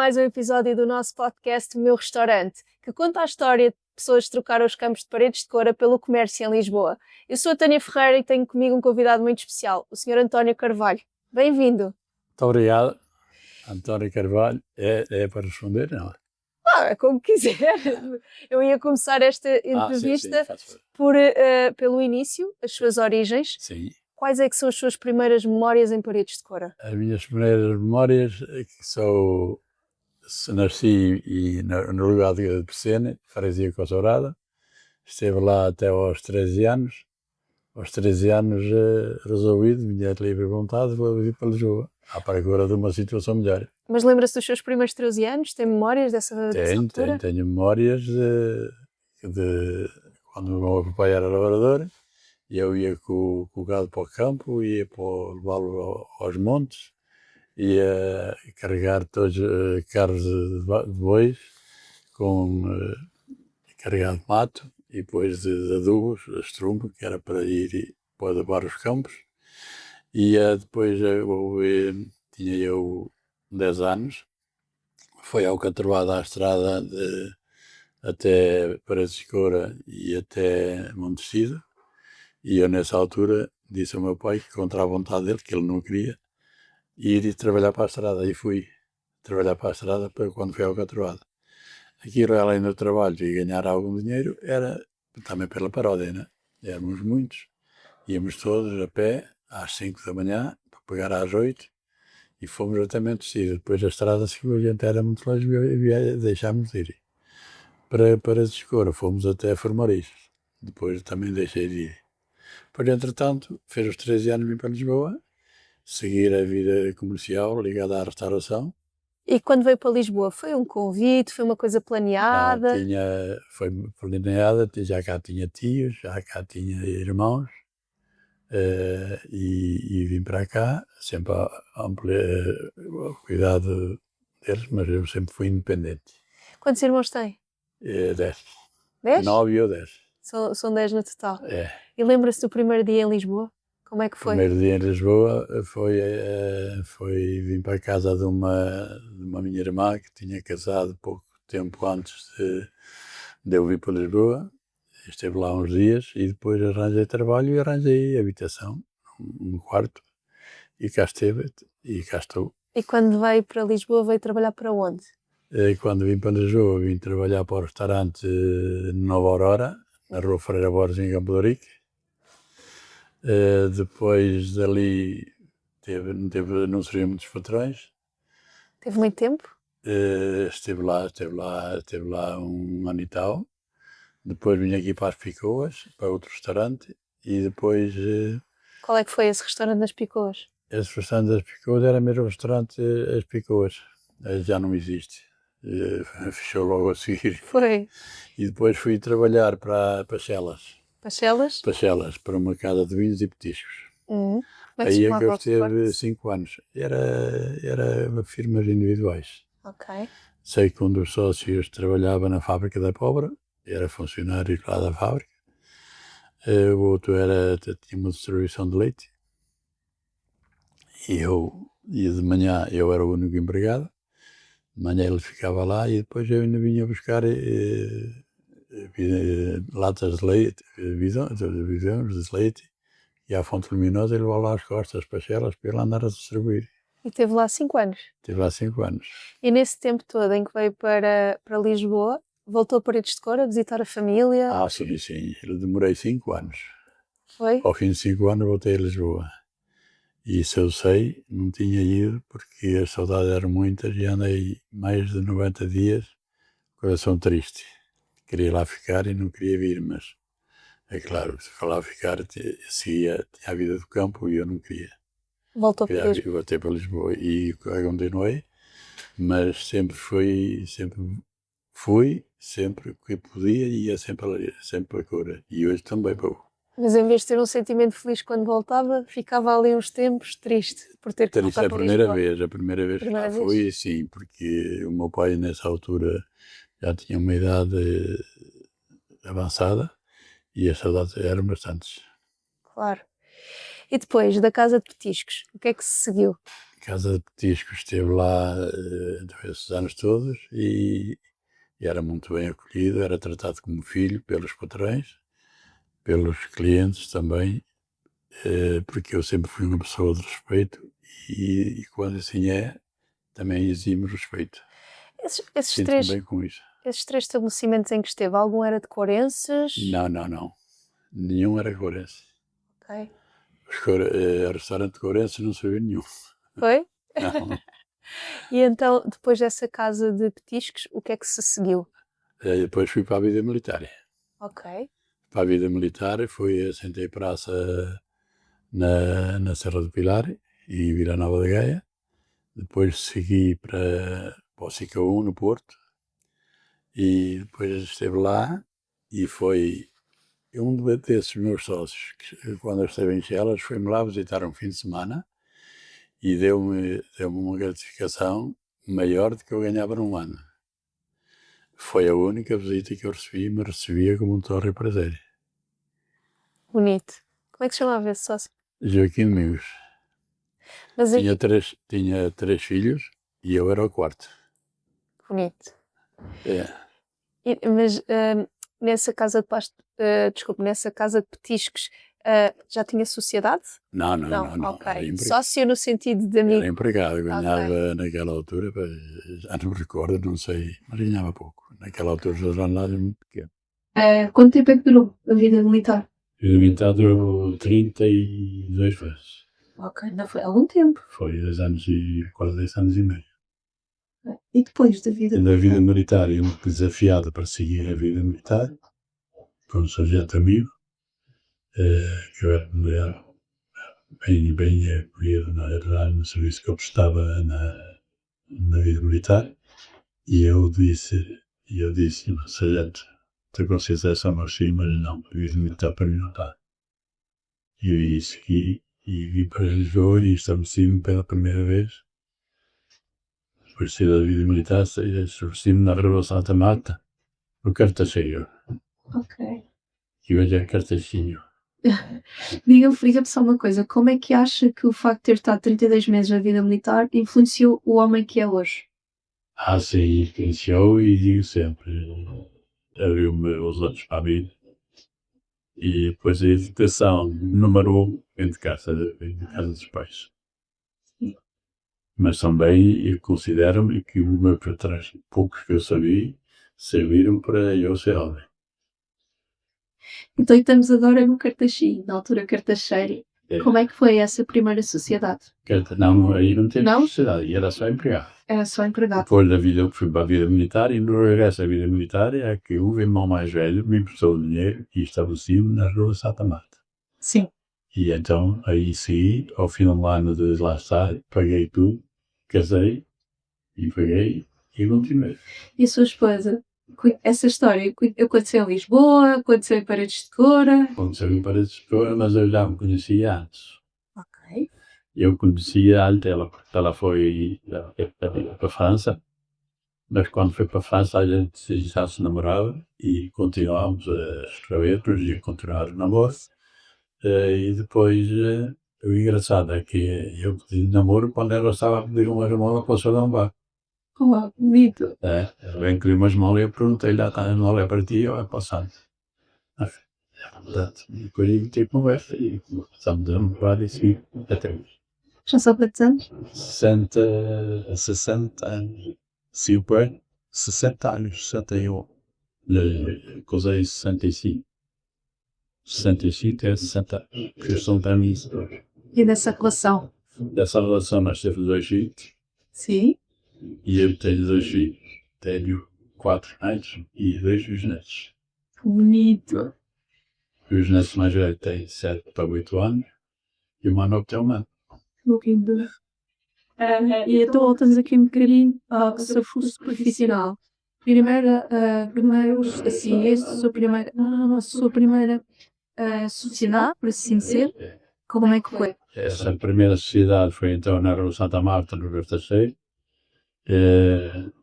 mais um episódio do nosso podcast Meu Restaurante, que conta a história de pessoas que trocaram os campos de paredes de Coura pelo comércio em Lisboa. Eu sou a Tânia Ferreira e tenho comigo um convidado muito especial, o Sr. António Carvalho. Bem-vindo. Muito obrigado, António Carvalho. É para responder? Não. É como quiser. Eu ia começar esta entrevista pelo início, as suas origens. Sim. Quais é que são as suas primeiras memórias em paredes de Coura? As minhas primeiras memórias é que nasci no lugar de Pecene, freguesia Coçourada. Esteve lá até aos 13 anos. Aos 13 anos resolvi, de minha livre vontade, vou vir para Lisboa, à procura de uma situação melhor. Mas lembra-se dos seus primeiros 13 anos? Tem memórias dessa altura? Tenho memórias de quando o meu pai era lavrador. Eu ia com o gado para o campo, ia levá-lo aos montes, ia carregar todos carros de bois, carregado de mato, e depois de adubos, estrume, que era para ir para adubar os campos. E depois tinha eu 10 anos, foi alcatroada à estrada até Paredes de Coura e até Montecido. E eu, nessa altura, disse ao meu pai que, contra a vontade dele, que ele não queria, ir trabalhar para a estrada. E fui trabalhar para a estrada para quando fui alcatroado. Aquilo, além do trabalho e ganhar algum dinheiro, era também pela paródia, né? Éramos muitos. Íamos todos a pé, às 5 da manhã, para pegar às 8, e fomos até Montecido. Depois a estrada, se a gente era muito longe, deixámos de ir. Para Descoura, fomos até Formariz. Depois também deixei de ir. Depois, entretanto, fez os 13 anos, vim para Lisboa, seguir a vida comercial ligada à restauração. E quando veio para Lisboa, foi um convite, foi uma coisa planeada? Não, foi planeada, já cá tinha tios, já cá tinha irmãos, e vim para cá, sempre ao cuidado deles, mas eu sempre fui independente. Quantos irmãos tem? 10. 10? 9 ou 10. São 10 no total. É. E lembra-se do primeiro dia em Lisboa? Como é que foi? O primeiro dia em Lisboa foi vim para a casa de uma minha irmã que tinha casado pouco tempo antes de eu vir para Lisboa. Esteve lá uns dias e depois arranjei trabalho e arranjei habitação, um quarto, e cá esteve e cá estou. E quando veio para Lisboa, veio trabalhar para onde? Quando vim para Lisboa, vim trabalhar para o restaurante Nova Aurora, na Rua Freira Borges, em Campo de Ourique. Depois dali não seria muitos patrões. Teve muito tempo? Esteve lá um ano e tal. Depois vim aqui para as Picoas, para outro restaurante, e depois... Qual é que foi esse restaurante das Picoas? Esse restaurante das Picoas era mesmo o restaurante As Picoas. Já não existe. Fechou logo a seguir. Foi. E depois fui trabalhar para Chelas. Pachelas? Pachelas, para uma casa de vinhos e petiscos. Aí é que eu esteve 5 anos. Era firmas individuais. Ok. Sei que um dos sócios trabalhava na fábrica da Pobra, era funcionário lá da fábrica. O outro tinha uma distribuição de leite. E de manhã eu era o único empregado. De manhã ele ficava lá e depois eu ainda vinha buscar latas de leite, bidões de leite, e à Fonte Luminosa ele levou lá as costas para Chelas para ele andar a distribuir. E esteve lá 5 anos? Esteve lá 5 anos. E nesse tempo todo em que veio para Lisboa, voltou a Paredes de Coura a visitar a família? Sim. Eu demorei 5 anos. Foi? Ao fim de 5 anos voltei a Lisboa. E isso eu sei, não tinha ido, porque as saudades eram muitas e andei mais de 90 dias, coração triste. Queria lá ficar e não queria vir, mas é claro, se lá ficar, tinha a vida do campo e eu não queria. Voltou para Lisboa. Voltei para Lisboa e continuei, mas sempre fui, sempre que podia, ia sempre a Coura. E hoje também vou. Mas em vez de ter um sentimento feliz quando voltava, ficava ali uns tempos triste por ter que voltar para Lisboa. A primeira vez que lá fui, sim, porque o meu pai nessa altura já tinha uma idade avançada e as saudades eram bastantes. Claro. E depois da casa de petiscos, o que é que se seguiu? Casa de Petiscos esteve lá esses anos todos e era muito bem acolhido, era tratado como filho pelos patrões, pelos clientes também, porque eu sempre fui uma pessoa de respeito e quando assim também exime respeito. Sinto-me bem com isso. Esses 3 estabelecimentos em que esteve, algum era de Corenses? Não. Nenhum era Corense. Ok. Restaurante de Corense não sabia nenhum. Foi? Não. E então, depois dessa casa de petiscos, o que é que se seguiu? Depois fui para a vida militar. Ok. Para a vida militar, assentei praça na Serra do Pilar e Vila Nova de Gaia. Depois segui para o Sicaú, no Porto. E depois esteve lá e foi um desses meus sócios, que quando eu esteve em Chelas, foi-me lá visitar um fim de semana e deu-me uma gratificação maior do que eu ganhava num ano. Foi a única visita que eu recebi e me recebia como um torre prazer. Bonito. Como é que se chamava esse sócio? Joaquim Domingos. Mas Tinha 3 filhos e eu era o 4º. Bonito. É. Mas nessa casa nessa casa de petiscos já tinha sociedade? Não. Ok. Sócio no sentido de amigo? Era empregado, ganhava naquela altura, já não me recordo, não sei, mas ganhava pouco. Naquela altura os jornadas muito pequenos. Quanto tempo é que durou a vida militar? A vida militar durou 32 vezes. Ok, não foi há algum tempo. Foi 2 anos quase 2 anos e meio. E depois da vida militar? Da vida militar, eu me desafiado para seguir a vida militar, com um sargento amigo, que eu era mulher, bem acolhido no serviço que eu prestava na vida militar, e eu disse, sargento, tenho consciência ao meu filho, mas não, a vida militar para mim não está. E eu ia seguir e vim para Lisboa e estabeleci-me pela primeira vez. Depois de sair da vida militar, estabeleci-me na Rua Santa Marta, no Cartacheiro. Ok. E hoje é Cartachinho. Diga-me só uma coisa, como é que acha que o facto de ter estado 32 meses na vida militar influenciou o homem que é hoje? Sim, influenciou e digo sempre, abriu-me os olhos para a vida. E depois a educação número 1 vem de casa dos pais. Sim. Mas também eu considero-me que o meu para trás, poucos que eu sabia, serviram para eu ser homem. Então estamos agora no Cartaxi, na altura Cartacheira. É. Como é que foi essa primeira sociedade? Não, aí não teve sociedade, era só empregado. Era só empregado. Depois da vida, eu fui para a vida militar e no regresso da vida militar é que o irmão mais velho me emprestou dinheiro e estabeleci-me na Rua Santa Marta. Sim. E então, aí sim, ao fim do ano de lá estar, paguei tudo, casei e paguei e continuei. E a sua esposa? Essa história aconteceu em Lisboa, aconteceu em Paredes de Cora? Aconteceu em Paredes de Cora, mas eu já me conhecia antes. Ok. Eu conhecia antes ela, porque ela foi para a França, mas quando foi para a França a gente já se namorava e continuámos a escrever e a continuar o namoro. E depois, o engraçado é que eu pedi namoro quando ela estava a pedir uma esmola para o Sr. Bar. Oh, bonito. Ela bem queria uma esmola e eu perguntei-lhe, a esmola é para ti ou é para o Santos? E depois eu tive conversa e começamos a namorar e sim, até hoje. Já são quantos anos? 60 anos. Super, 60 anos, 61. Casei em 65. 65 é 60 anos, que são para mim. E dessa relação? Dessa relação nós temos 2 filhos. Sim. E eu tenho 2 filhos. Tenho 4 netos e 2 bisnetos. Bonito. Os netos mais velhos têm 7 para 8 anos e o mais novo tem 1 ano. Lindo. E então voltamos aqui um bocadinho ao seu curso profissional. Primeiro, assim, a sua primeira sociedade, por assim dizer, como é que foi? Essa primeira sociedade foi então na Rua Santa Marta, no Cartacheiro.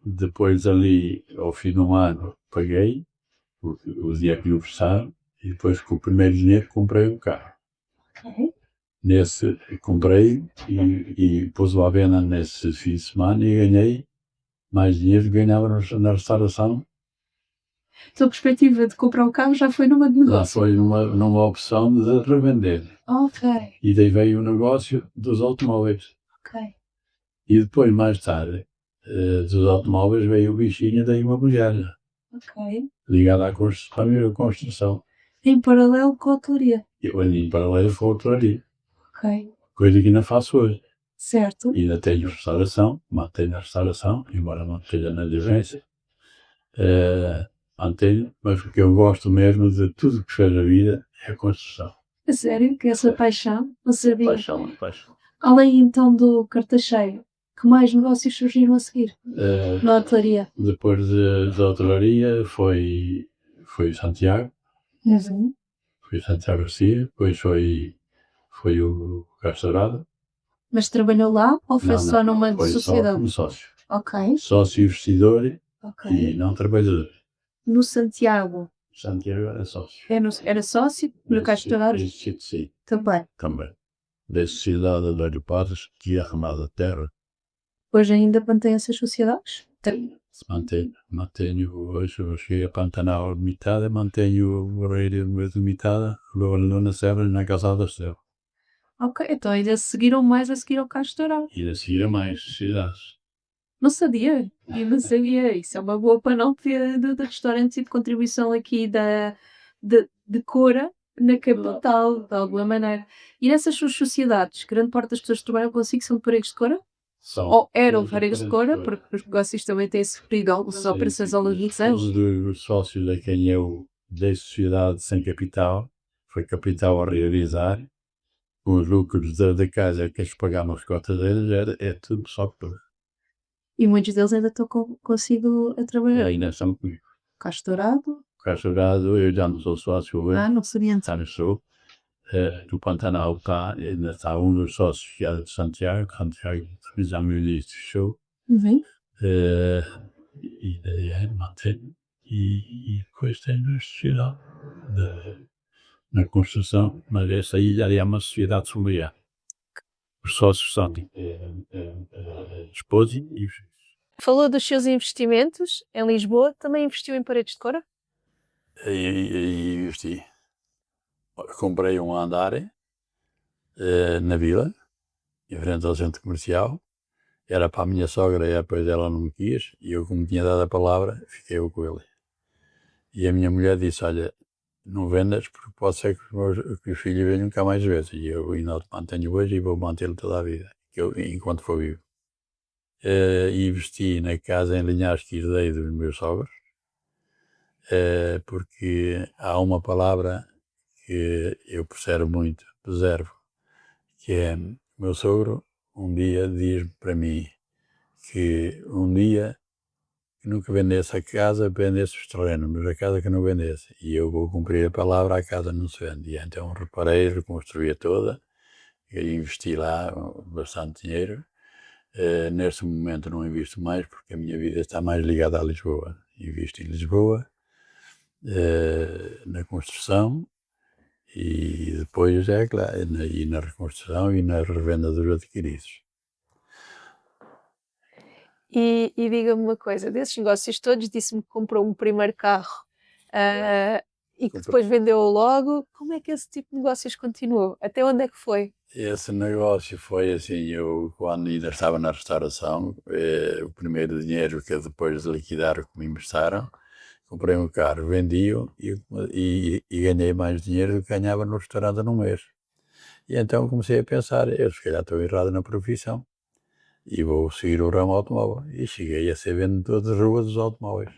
Depois ali, ao fim de um ano, paguei o dia que me ofereceram e depois com o primeiro dinheiro comprei um carro. Ok. comprei e pus-o à venda nesse fim de semana e ganhei mais dinheiro que ganhava na restauração. Tua perspectiva de comprar um carro já foi numa de Já negócio? foi numa opção de revender. Ok, E daí veio o negócio dos automóveis. ok. E depois, mais tarde, dos automóveis veio o bichinho da imobiliária, Ok. ligado à construção. Em paralelo com a hotelaria? Eu em paralelo com a hotelaria, Ok. coisa que ainda faço hoje. Certo. E ainda tenho restauração, mantenho a restauração, embora não esteja na dirigência. Mantenho, mas o que eu gosto mesmo de tudo que fez a vida é a construção. A sério? Que essa paixão? Não sabia. Paixão. Além então do cartacheiro, que mais negócios surgiram a seguir? Na hotelaria? Depois da hotelaria foi Santiago. Uhum. Foi Santiago Garcia, depois foi o restaurado. Mas trabalhou lá ou foi só numa foi sociedade? Só como sócio. Ok. Sócio investidor Ok. e não trabalhador. No Santiago? Santiago era sócio. Era sócio? No Castorado? Sim. Também. Dessa cidade de Olho Padres, que é arrumada a terra. Hoje ainda mantém essas sociedades? Mantenho hoje, eu cheguei a Pantanal Limitada, mantenho o Barreiro Limitada, logo na Serra, na Calçada da Serra. Ok, então ainda seguiram mais a seguir ao Castorado. E a seguir a mais cidades. Não sabia, eu não sabia. Isso é uma boa panóplia de restaurantes e de contribuição aqui de Cora na capital, de alguma maneira. E nessas suas sociedades, grande parte das pessoas que trabalham consigo são de Paredes de Cora? Ou eram Paredes de Cora, porque os negócios também têm esse perigo, as operações ao longo dos anos. Um dos sócios a quem eu dei sociedade sem capital, foi capital a realizar, com os lucros da casa que eles pagavam as cotas deles, é tudo só por. E muitos deles ainda estão consigo a trabalhar. Ainda estão comigo. Castorado? Castorado, eu já não sou sócio hoje. Não sabia. Já não sou. Do Pantanal ainda está um dos sócios que é de Santiago já me disse show. Uhum. E daí mantenho. E depois tenho a sociedade na construção, mas essa aí já é uma sociedade familiar. Os sócios são esposa e os filhos. Falou dos seus investimentos em Lisboa, também investiu em Paredes de Cora? E investi. Comprei um andar na vila, em frente ao centro comercial. Era para a minha sogra e depois ela não me quis. E eu, como tinha dado a palavra, fiquei eu com ele. E a minha mulher disse, olha, não vendas porque pode ser que os filhos venham cá mais vezes. E eu ainda o mantenho hoje e vou mantê-lo toda a vida, enquanto for vivo. Investi na casa em Linhares que herdei dos meus sogros, porque há uma palavra que eu preservo, que é, o meu sogro um dia diz para mim que um dia que nunca vendesse a casa, vendesse os terrenos, mas a casa que não vendesse. E eu vou cumprir a palavra, a casa não se vende. E então reparei, reconstruí-a toda, e investi lá bastante dinheiro. Neste momento não invisto mais, porque a minha vida está mais ligada a Lisboa. Invisto em Lisboa, na construção, e depois é claro, e na reconstrução e na revenda dos adquiridos. E diga-me uma coisa, desses negócios todos, disse-me que comprou um primeiro carro e que depois vendeu-o logo. Como é que esse tipo de negócios continuou? Até onde é que foi? Esse negócio foi assim, eu quando ainda estava na restauração, o primeiro dinheiro que depois de liquidar o que me emprestaram, comprei um carro, vendi-o e ganhei mais dinheiro do que ganhava no restaurante num mês. E então comecei a pensar, eu se calhar estou errado na profissão e vou seguir o ramo automóvel. E cheguei a ser vendedor de rua dos automóveis.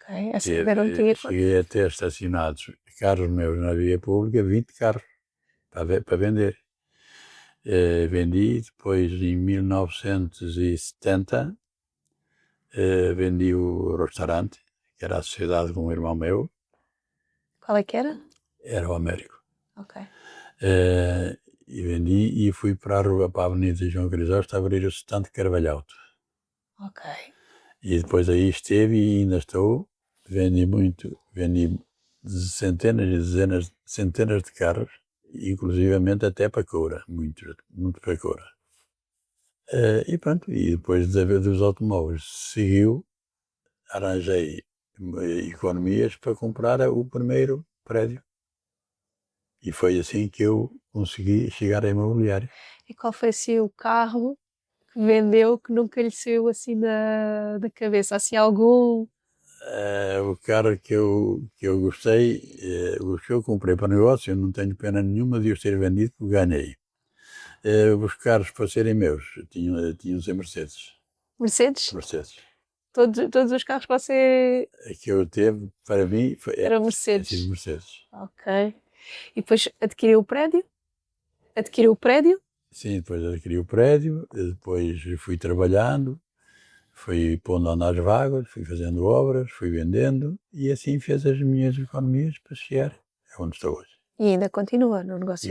Ok, cheguei a ter estacionados carros meus na via pública, 20 carros para vender. Vendi, depois em 1970 vendi o restaurante, que era a sociedade com um irmão meu. Qual é que era? Era o Américo. Ok. E vendi e fui para a rua, para a Avenida João Crisóstomo, a abrir o stand Carvalhauto. Ok. E depois aí esteve e ainda estou. Vendi centenas de carros inclusivamente até para Coura, muito para Coura. E pronto, e depois dos automóveis seguiu, arranjei economias para comprar o primeiro prédio. E foi assim que eu consegui chegar à imobiliária. E qual foi assim o carro que vendeu que nunca lhe saiu assim da cabeça? Assim, algum? O carro que eu gostei, os que eu comprei para o negócio, eu não tenho pena nenhuma de os ter vendido, porque ganhei. Os carros para serem meus, tinham ser Mercedes. Mercedes? Mercedes. Todos os carros que você... A que eu teve, para mim, Era Mercedes. Tive Mercedes. Ok. E depois adquiriu o prédio? Adquiriu o prédio? Sim, depois adquiri o prédio, depois fui trabalhando, fui pondo a andar vagas, fui fazendo obras, fui vendendo e assim fez as minhas economias para chegar a onde estou hoje. E ainda continua no negócio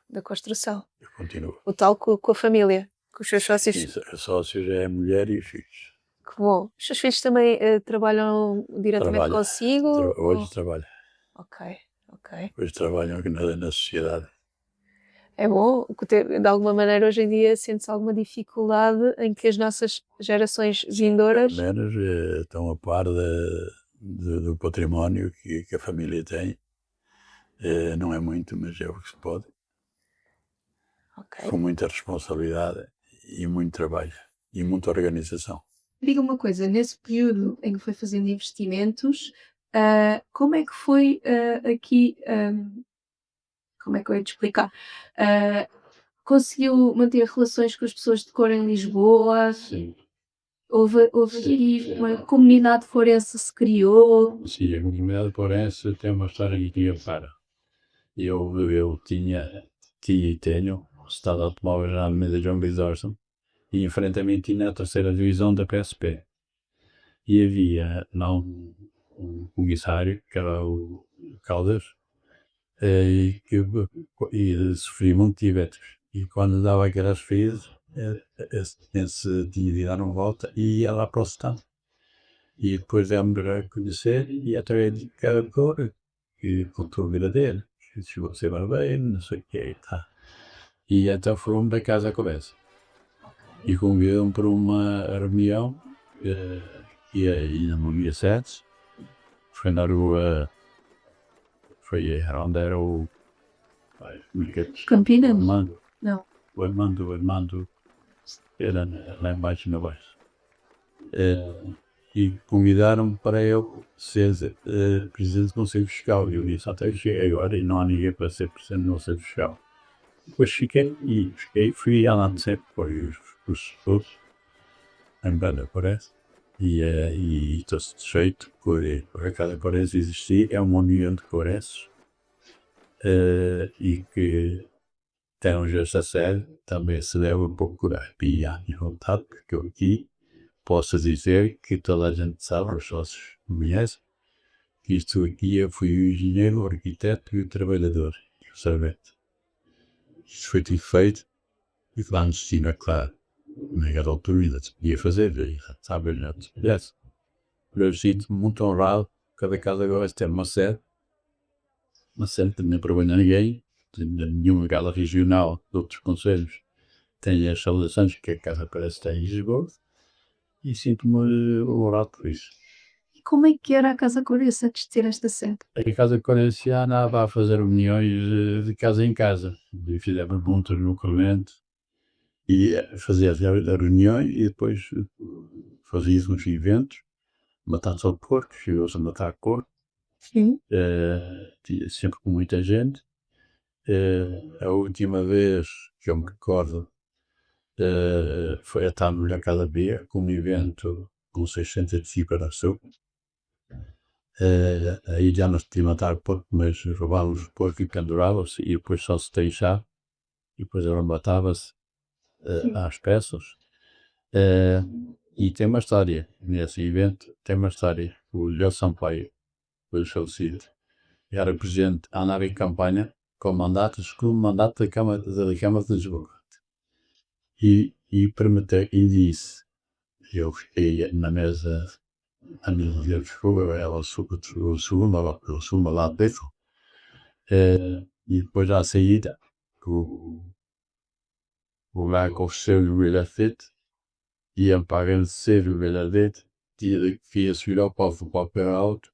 da construção. Eu continuo. O tal com a família, com os seus sócios. Sim, os sócios é a mulher e os filhos. Que bom. Os seus filhos também trabalham diretamente consigo? Hoje trabalham. Ok. Hoje trabalham na sociedade. É bom, de alguma maneira hoje em dia sente-se alguma dificuldade em que as nossas gerações vindouras... Pelo menos estão a par do património que a família tem. Não é muito, mas é o que se pode. Okay. Com muita responsabilidade e muito trabalho e muita organização. Diga uma coisa, nesse período em que foi fazendo investimentos, como é que foi aqui... como é que eu ia te explicar? Conseguiu manter relações com as pessoas de cor em Lisboa? Sim. Houve aqui uma comunidade forense se criou? Sim, a comunidade forense tem uma história que para. Eu tinha e tenho o estado de automóveis na Avenida João Grisóstomo e em frente a mim tinha a terceira divisão da PSP. E havia um comissário, que era o Caldas, e sofria muito diabetes. E quando dava aquelas fezes, esse tinha de dar uma volta e ia lá para o stand. E depois demos a conhecer e através de cada cor, que contou a vida dele, que chegou a ser barbeiro, não sei o que, tá. E então fomos da casa à conversa. E convidam-me para uma reunião, e ainda no dia 7, foi na rua, foi onde era o... Campina? Armando. Não. O Armando era lá embaixo na Baixa. E convidaram-me para eu ser presidente do Conselho Fiscal. E eu disse, até cheguei agora e não há ninguém para ser presidente do Conselho Fiscal. Depois fui andando sempre por os todos, em banda parece. E estou satisfeito por a cada Corense existir. É uma união de Corenses e que tem um gesto a sério, também se deve procurar. E há vontade, porque eu aqui posso dizer que toda a gente sabe, os sócios me conhecem, que isto aqui eu fui o engenheiro, o arquiteto e o trabalhador, o servente. Isto foi tudo feito e lá no destino, é claro. Naquela altura ainda se podia fazer, sabe, já se fizesse. Eu sinto-me muito honrado, cada casa agora tem uma sede que não trabalha ninguém, nenhuma gala regional de outros conselhos tem as saudações que a casa parece ter em Lisboa, e sinto-me honrado por isso. E como é que era a Casa Corense antes de ter esta sede? A Casa Corense andava a fazer reuniões de casa em casa, e fizemos muitas localmente, e fazia as reuniões e depois fazia uns eventos, matar-se ao porco, chegou-se a matar porco. Sim. Sempre com muita gente. A última vez que eu me recordo foi a estarmos na Casa B, com um evento com 600 participações. Aí já não se podia matar porco, mas roubávamos o porco e pendurava-se, e depois só se deixava, e depois ela matava-se às peças. E tem uma história nesse evento, o Léo Sampaio, foi falecido, era presidente, andava em campanha com o mandato da Câmara de Lisboa. E permitiu, e disse, eu fiquei na mesa, a minha desculpa, ela o segundo lá dentro, E depois à saída, o gajo ofereceu-lhe o bilhete, ia para agradecer o bilhete, que ia subir ao palco para o pé alto,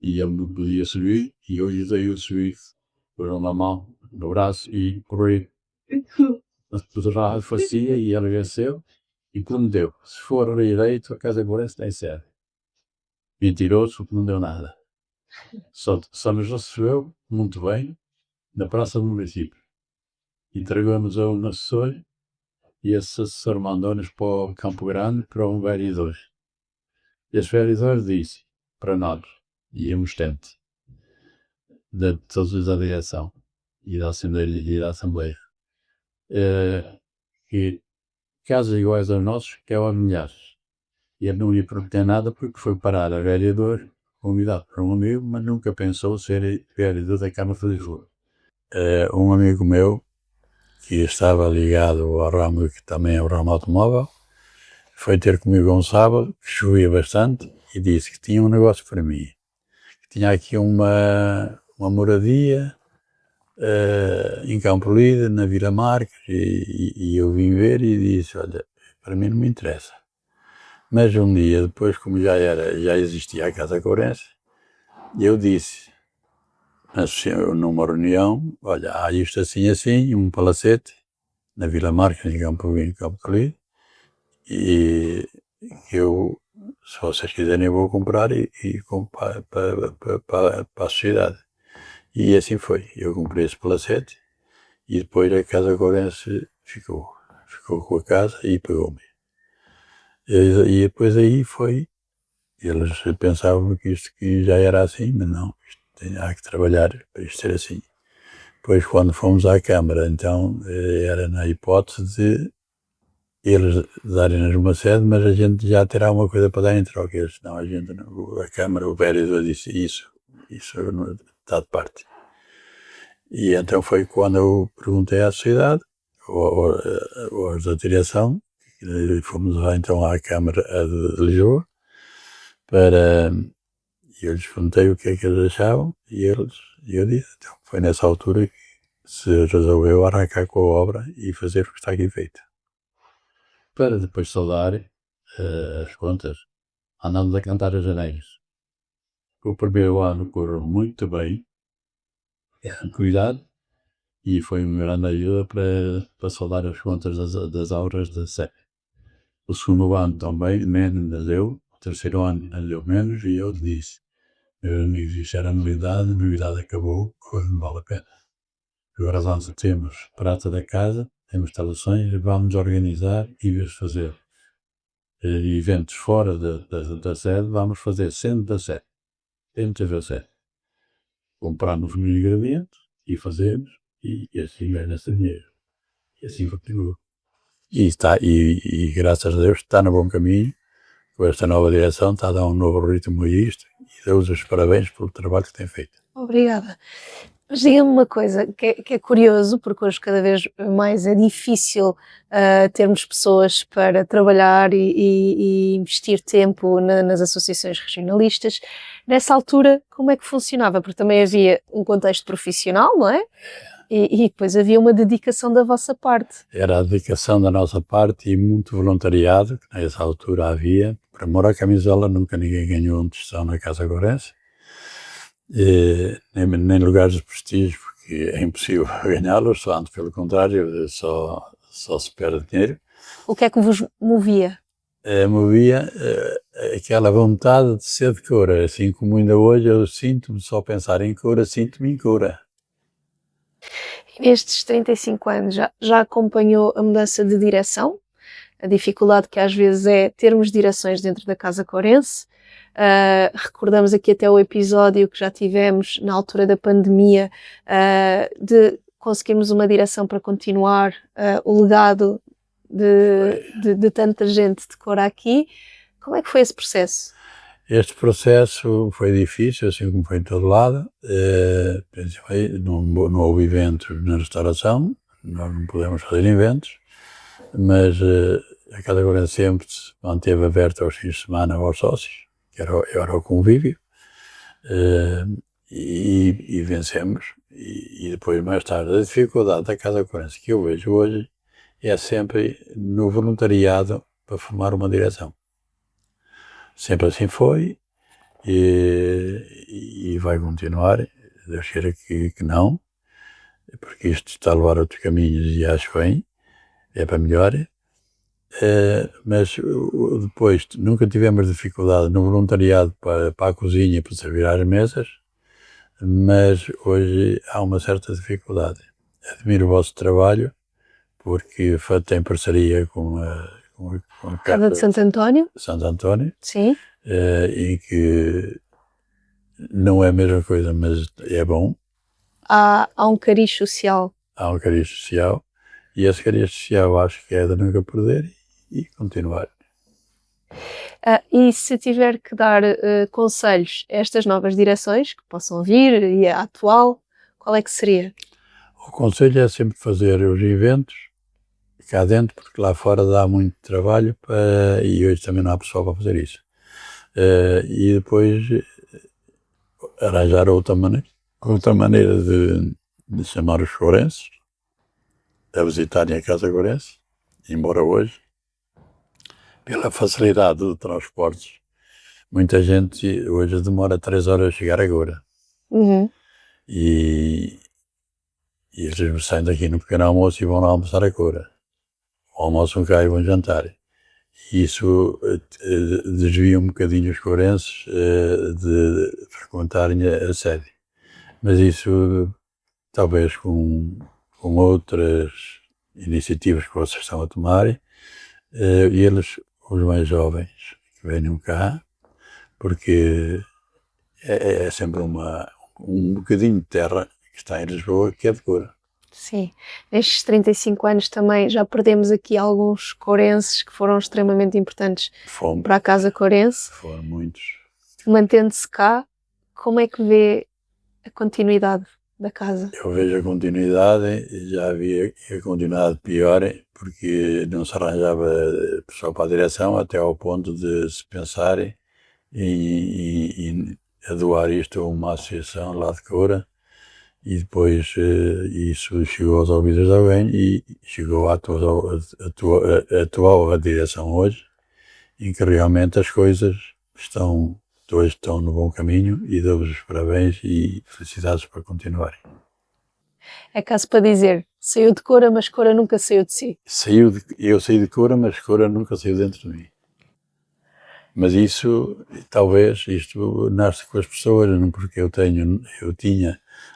e ele não podia subir, e eu lhe dei o suíço, pôr na mão, no braço, e corri. A facia, e ele agradeceu, e prometeu, se for direito, a Casa Corense tem sede. Mentiroso, porque não deu nada. Só nos recebeu, muito bem, na praça do município. Entregamos a um assessor, e esse assessor mandou-nos para o Campo Grande, para um vereador. E esse vereador disse, para nós, íamos tente, de todos da direção, e da Assembleia, que casos iguais aos nossos, que é aos milhares. E ele não ia prometer nada porque foi parar a vereador, convidado por um amigo, mas nunca pensou ser vereador da Câmara de Lisboa. Um amigo meu, que estava ligado ao ramo, que também é o ramo automóvel, foi ter comigo um sábado, que chovia bastante, e disse que tinha um negócio para mim. Que tinha aqui uma moradia em Campo Lido, na Vila Marques, e eu vim ver e disse, olha, para mim não me interessa. Mas um dia depois, como já existia a Casa Corense, eu disse, numa reunião, olha, há isto assim, um palacete, na Vila Marques, em Campo Lido, e eu, se vocês quiserem, eu vou comprar e para a sociedade. E assim foi. Eu comprei esse palacete e depois a Casa Corense ficou com a casa e pagou-me. E depois aí foi, eles pensavam que isto que já era assim, mas não, há que trabalhar para isto ser assim. Depois, quando fomos à Câmara, então era na hipótese de eles darem-nos uma sede, mas a gente já terá uma coisa para dar em troca. Eles, não, a Câmara, o vereador disse isso está de parte. E então foi quando eu perguntei à sociedade, ou da direção, fomos lá então à Câmara de Lisboa, e eu lhes perguntei o que é que eles achavam, e eu disse, então, foi nessa altura que se resolveu arrancar com a obra e fazer o que está aqui feito. Para depois soldar as contas, andamos a cantar as janeiras. O primeiro ano correu muito bem, cuidado, e foi uma grande ajuda para soldar as contas das aulas da série. O segundo ano também, menos deu, o terceiro ano deu menos, e eu disse, meus amigos, isto era novidade, a novidade acabou, hoje não vale a pena. Agora vamos temos prata da casa, temos instalações, vamos organizar e vamos fazer eventos fora da sede, vamos fazer centro da sede. Temos a sede. Comprarmos os ingredientes e fazemos, e assim ganha-se dinheiro. E assim continua. E graças a Deus está no bom caminho, com esta nova direção, está a dar um novo ritmo a isto, e dou-vos os parabéns pelo trabalho que tem feito. Obrigada. Mas diga-me uma coisa que é curioso, porque hoje cada vez mais é difícil termos pessoas para trabalhar e investir tempo nas associações regionalistas. Nessa altura, como é que funcionava? Porque também havia um contexto profissional, não é? E depois havia uma dedicação da vossa parte. Era a dedicação da nossa parte e muito voluntariado, que nessa altura havia. Por amor à camisola, nunca ninguém ganhou uma testão na Casa Corense. Nem lugares de prestígio, porque é impossível ganhá-los, antes pelo contrário, só se perde dinheiro. O que é que vos movia? Movia aquela vontade de ser de Coura, assim como ainda hoje eu sinto-me, só pensar em Coura, sinto-me em Coura. Nestes 35 anos já acompanhou a mudança de direção? A dificuldade que às vezes é termos direções dentro da Casa Corense. Recordamos aqui até o episódio que já tivemos na altura da pandemia, de conseguirmos uma direção para continuar o legado de tanta gente de Coura aqui. Como é que foi esse processo? Este processo foi difícil, assim como foi em todo lado. Não houve eventos na restauração, nós não podemos fazer eventos, mas a Casa Corense sempre se manteve aberta aos fins de semana aos sócios, que era o convívio, e vencemos. e depois, mais tarde, a dificuldade da Casa Corense que eu vejo hoje é sempre no voluntariado para formar uma direção. Sempre assim foi e vai continuar. Deus queira que não, porque isto está a levar a outros caminhos e acho bem, é para melhor. Mas depois nunca tivemos dificuldade no voluntariado para a cozinha, para servir às mesas, mas hoje há uma certa dificuldade. Admiro o vosso trabalho, porque tem parceria com a Casa de Santo António. Santo António, Sim. em que não é a mesma coisa, mas é bom. Há um cariz social. Há um cariz social, e esse cariz social acho que é de nunca perder e continuar. E se tiver que dar conselhos a estas novas direções que possam vir e a atual, qual é que seria? O conselho é sempre fazer os eventos cá dentro, porque lá fora dá muito trabalho e hoje também não há pessoal para fazer isso. E depois arranjar outra maneira de chamar os corenses a visitarem a Casa Corense, embora hoje, pela facilidade de transportes, muita gente hoje demora 3 horas a chegar agora. Uhum. E eles saem daqui no pequeno almoço e vão lá almoçar agora. Almoçam cá e vão jantar. E isso desvia um bocadinho os corenses de frequentarem a sede. Mas isso, talvez com outras iniciativas que vocês estão a tomar, eles, os mais jovens, que venham cá, porque é sempre um bocadinho de terra que está em Lisboa que é de cura. Sim, nestes 35 anos também já perdemos aqui alguns corenses que foram extremamente importantes para a Casa Corense. Foram muitos. Mantendo-se cá, como é que vê a continuidade da casa? Eu vejo a continuidade, já havia a continuidade pior, porque não se arranjava pessoal para a direção, até ao ponto de se pensar em doar isto a uma associação lá de Coura. E depois isso chegou aos ouvidos de alguém e chegou à atual direção hoje, em que realmente as coisas estão no bom caminho e dou-vos os parabéns e felicidades para continuarem. É caso para dizer, saiu de Coura, mas Coura nunca saiu de si. Eu saí de Coura, mas Coura nunca saiu dentro de mim. Mas isso, talvez, isto nasce com as pessoas, não porque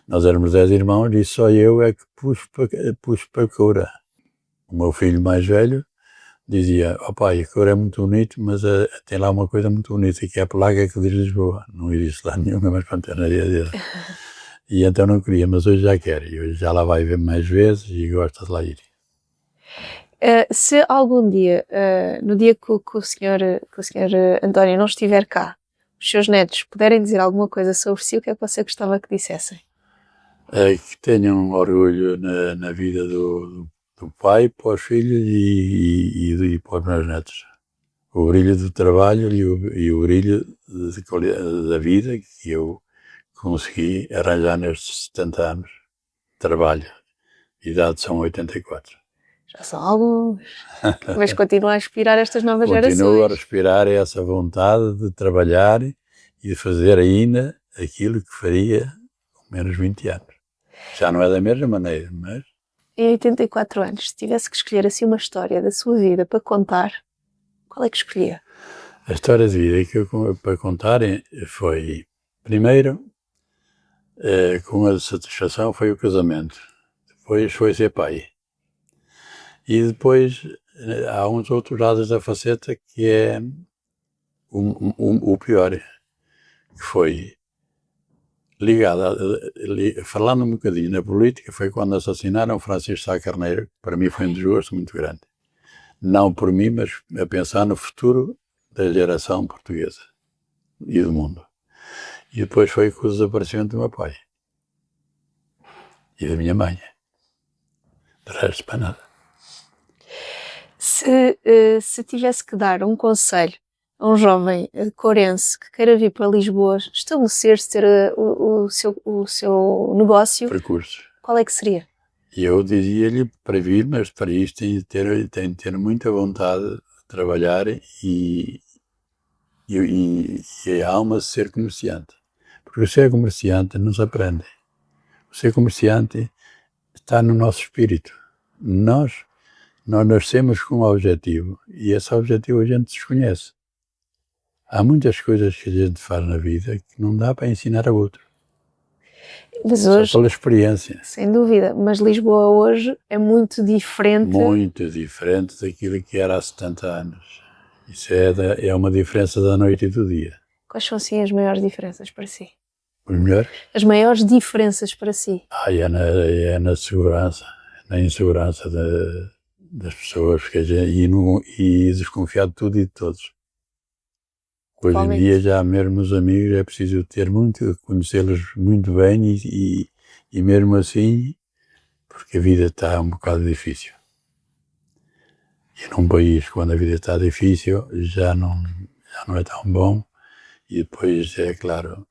nós éramos 10 irmãos e só eu é que pus para Coura. O meu filho mais velho dizia, pai, a Coura é muito bonito, mas tem lá uma coisa muito bonita, que é a placa que diz Lisboa. Não existe lá nenhuma, mas pronto, na dele. E então não queria, mas hoje já quer. E hoje já lá vai ver mais vezes e gosta de lá ir. Se algum dia, no dia que o senhor António não estiver cá, os seus netos puderem dizer alguma coisa sobre si, o que é que você gostava que dissessem? Que tenham orgulho na vida do pai para os filhos e para os meus netos. O brilho do trabalho e o brilho da vida que eu consegui arranjar nestes 70 anos de trabalho. A idade são 84. Já são alguns, mas continua a inspirar estas novas gerações. Continuo a respirar essa vontade de trabalhar e de fazer ainda aquilo que faria com menos 20 anos. Já não é da mesma maneira, mas... Em 84 anos, se tivesse que escolher assim uma história da sua vida para contar, qual é que escolhia? A história de vida que para contar foi, primeiro, com a satisfação, foi o casamento. Depois foi ser pai. E depois há uns outros lados da faceta que é o pior, que foi ligado, falando um bocadinho na política, foi quando assassinaram Francisco Sá Carneiro, que para mim foi um desgosto muito grande. Não por mim, mas a pensar no futuro da geração portuguesa e do mundo. E depois foi com o desaparecimento do meu pai e da minha mãe. De resto, para nada. Se tivesse que dar um conselho a um jovem corense que queira vir para Lisboa, estabelecer-se, ter o seu negócio, Percursos. qual é que seria? E eu dizia-lhe para vir, mas para isso tem de ter muita vontade de trabalhar e a alma de ser comerciante. Porque ser comerciante não se aprende. O ser comerciante está no nosso espírito. Nós nascemos com um objetivo e esse objetivo a gente desconhece. Há muitas coisas que a gente faz na vida que não dá para ensinar a outro. Mas hoje, só pela experiência. Sem dúvida, mas Lisboa hoje é muito diferente. Muito diferente daquilo que era há 70 anos. Isso é uma diferença da noite e do dia. Quais são, assim, as maiores diferenças para si? Os melhores? As maiores diferenças para si? É na segurança, na insegurança das pessoas e desconfiar de tudo e de todos. Hoje em dia, já mesmo os amigos, é preciso conhecê-los muito bem e mesmo assim, porque a vida está um bocado difícil. E num país, quando a vida está difícil, já não é tão bom. E depois, é claro,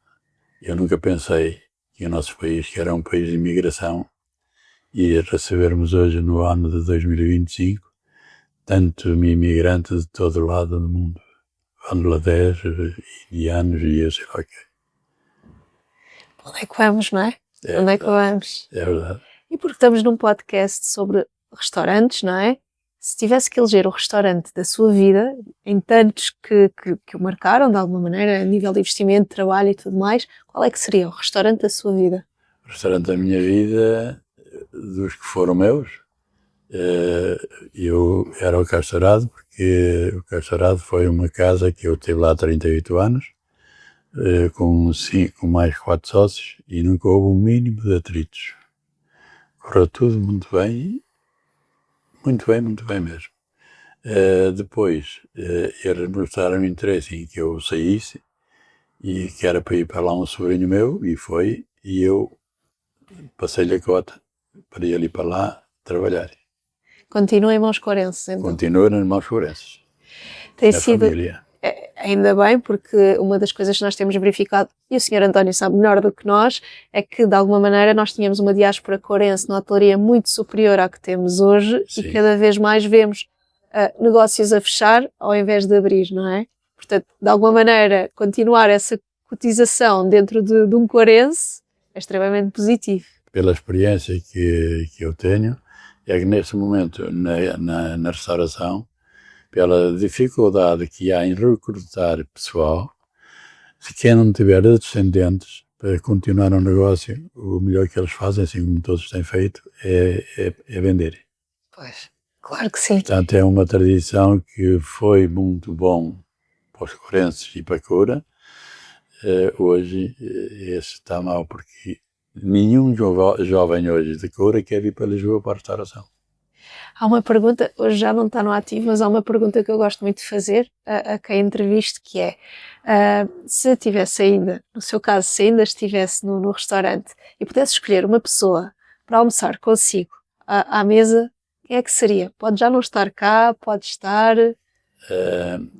eu nunca pensei que o nosso país, que era um país de imigração, ia recebermos hoje, no ano de 2025, tanto imigrante de todo lado do mundo. Bangladesh, indianos e eu sei lá o quê. Onde é que vamos, não é? Onde é que vamos? É verdade. E porque estamos num podcast sobre restaurantes, não é? Se tivesse que eleger o restaurante da sua vida, em tantos que o marcaram de alguma maneira, a nível de investimento, trabalho e tudo mais, qual é que seria o restaurante da sua vida? O restaurante da minha vida, dos que foram meus, eu era o Castorado, porque o Castorado foi uma casa que eu tive lá há 38 anos, com mais 4 sócios, e nunca houve um mínimo de atritos. Correu tudo muito bem mesmo. Depois, eles mostraram interesse em que eu saísse, e que era para ir para lá um sobrinho meu, e eu passei-lhe a cota para ele ir para lá trabalhar. Continua em Mãos-Corenses, então? Continua nas Mãos-Corenses. Tem sido, família. Ainda bem, porque uma das coisas que nós temos verificado, e o Sr. António sabe melhor do que nós, é que de alguma maneira nós tínhamos uma diáspora corense na hotelaria muito superior à que temos hoje. Sim. E cada vez mais vemos negócios a fechar ao invés de abrir, não é? Portanto, de alguma maneira, continuar essa cotização dentro de um corense é extremamente positivo. Pela experiência que eu tenho, é que neste momento, na restauração, pela dificuldade que há em recrutar pessoal, se quem não tiver descendentes para continuar um negócio, o melhor que eles fazem, assim como todos têm feito, é vender. Pois, claro que sim. Portanto, é uma tradição que foi muito bom para os corenses e para a Coura. Hoje, esse está mal, porque nenhum jovem hoje de Coura quer vir para Lisboa para a restauração. Há uma pergunta, hoje já não está no ativo, mas há uma pergunta que eu gosto muito de fazer a quem entrevisto, que é, se tivesse ainda, no seu caso, se ainda estivesse no restaurante e pudesse escolher uma pessoa para almoçar consigo à mesa, quem é que seria? Pode já não estar cá, pode estar...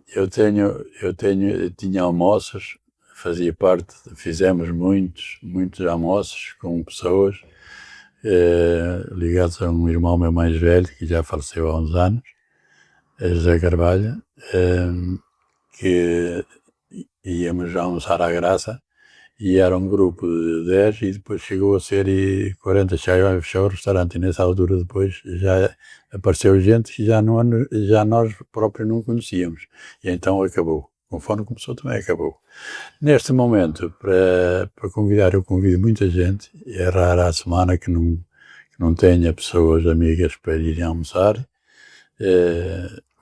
Eu tinha almoços, fizemos muitos almoços com pessoas ligados a um irmão meu mais velho, que já faleceu há uns anos, José Carvalho, que íamos almoçar à Graça, e era um grupo de 10 e depois chegou a ser 40, já fechou o restaurante, e nessa altura depois já apareceu gente que já nós próprios não conhecíamos, e então acabou. Conforme começou também acabou. Neste momento, para convidar, eu convido muita gente, é rara a semana que não tenha pessoas amigas para irem almoçar.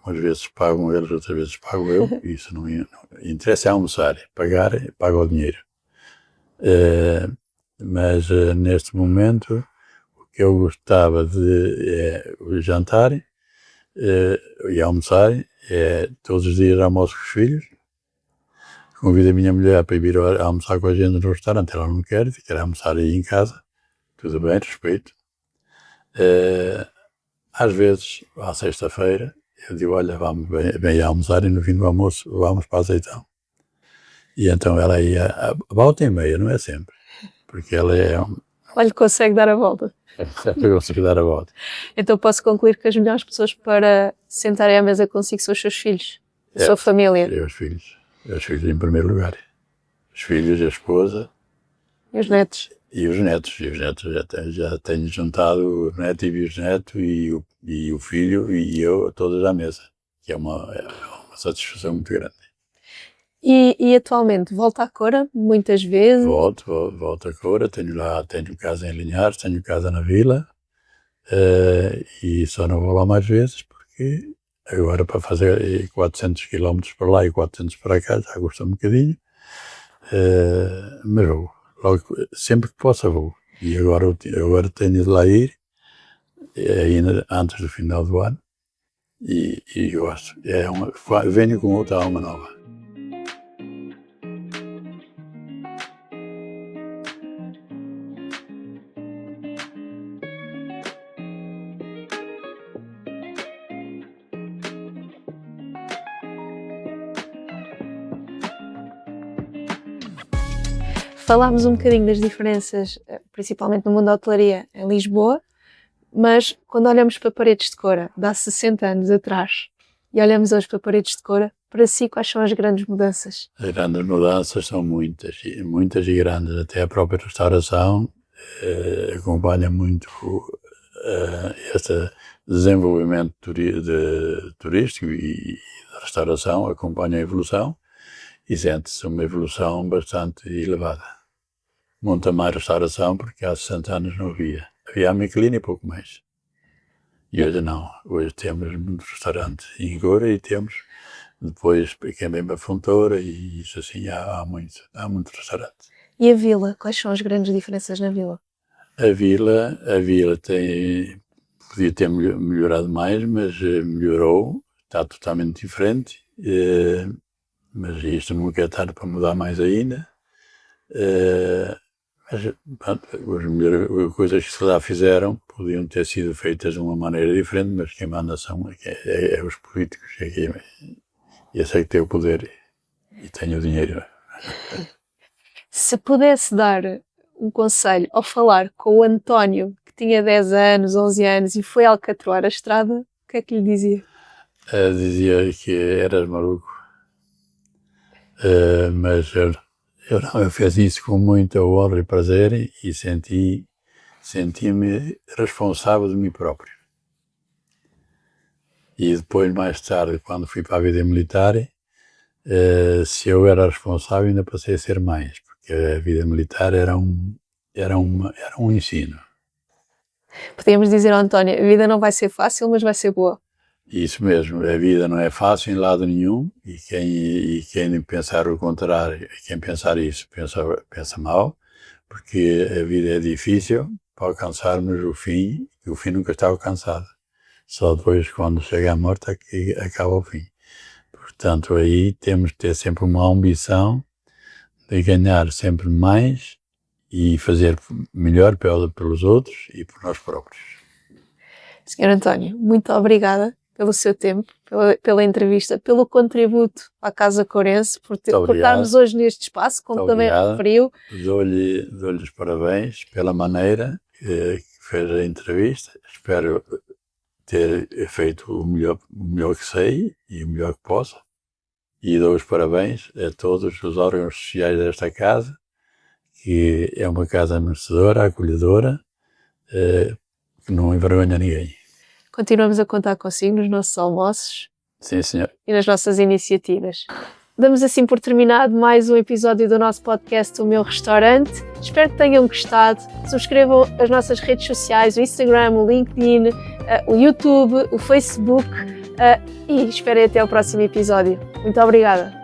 Umas vezes pagam eles, outras vezes pago eu, isso não interessa, é almoçar, paga o dinheiro. Mas neste momento, o que eu gostava é o jantar e almoçar, todos os dias almoço com os filhos. Convido a minha mulher para vir almoçar com a gente no restaurante, ela não quer almoçar aí em casa, tudo bem, respeito. Às vezes, à sexta-feira, Eu digo, olha, vamos bem almoçar e no fim do almoço vamos para Azeitão. E então ela ia a volta e meia, não é sempre, porque ela é Olha, consegue dar a volta. sempre consegue dar a volta. Então posso concluir que as melhores pessoas para sentarem à mesa consigo são os seus filhos, a sua família. E os filhos em primeiro lugar. Os filhos, a esposa. E os netos. E os netos já tenho juntado o neto e bisneto e o filho e eu todos à mesa, que é uma satisfação muito grande. E atualmente volta à Coura muitas vezes? Volto a Coura, tenho casa em Linhares, tenho casa na Vila, e só não vou lá mais vezes porque agora para fazer 400 km para lá e 400 para cá já custa um bocadinho, mas vou, logo, sempre que possa vou. E agora tenho de lá ir, ainda antes do final do ano, e gosto. Venho com outra alma nova. Falámos um bocadinho das diferenças, principalmente no mundo da hotelaria em Lisboa, mas quando olhamos para Paredes de Coura de há 60 anos atrás e olhamos hoje para Paredes de Coura, para si quais são as grandes mudanças? As grandes mudanças são muitas e grandes, até a própria restauração acompanha muito este desenvolvimento turístico e da restauração, acompanha a evolução e sente-se uma evolução bastante elevada. Monta mais restauração porque há 60 anos não havia. Havia a Michelin e pouco mais. E hoje não. Hoje temos muitos restaurantes em Coura e temos depois quem vem para a Fontoura e isso assim há muito restaurante. E a Vila? Quais são as grandes diferenças na Vila? A Vila podia ter melhorado mais, mas melhorou. Está totalmente diferente. Mas isto nunca é tarde para mudar mais ainda. Mas pronto, as coisas que se lá fizeram podiam ter sido feitas de uma maneira diferente, mas quem manda são os políticos. Eu sei que tenho o poder e tenho o dinheiro. Se pudesse dar um conselho ao falar com o António, que tinha 10 anos, 11 anos e foi alcatroar a estrada, o que é que lhe dizia? Dizia que eras maluco. Mas eu fiz isso com muita honra e prazer e senti-me responsável de mim próprio. E depois, mais tarde, quando fui para a vida militar, se eu era responsável, ainda passei a ser mais, porque a vida militar era um ensino. Podíamos dizer ao António, a vida não vai ser fácil, mas vai ser boa. Isso mesmo, a vida não é fácil em lado nenhum e quem pensar o contrário, quem pensar isso pensa mal, porque a vida é difícil para alcançarmos o fim, e o fim nunca está alcançado. Só depois, quando chega a morte, é que acaba o fim. Portanto, aí temos de ter sempre uma ambição de ganhar sempre mais e fazer melhor pelos outros e por nós próprios. Sr. António, muito obrigada pelo seu tempo, pela entrevista, pelo contributo à Casa Courense, por estarmos hoje neste espaço, como também referiu. Dou-lhe os parabéns pela maneira que fez a entrevista. Espero ter feito o melhor que sei e o melhor que posso. E dou os parabéns a todos os órgãos sociais desta casa, que é uma casa merecedora, acolhedora, que não envergonha ninguém. Continuamos a contar consigo nos nossos almoços. Sim, senhor. E nas nossas iniciativas. Damos assim por terminado mais um episódio do nosso podcast O Meu Restaurante. Espero que tenham gostado. Subscrevam as nossas redes sociais, o Instagram, o LinkedIn, o YouTube, o Facebook e esperem até ao próximo episódio. Muito obrigada.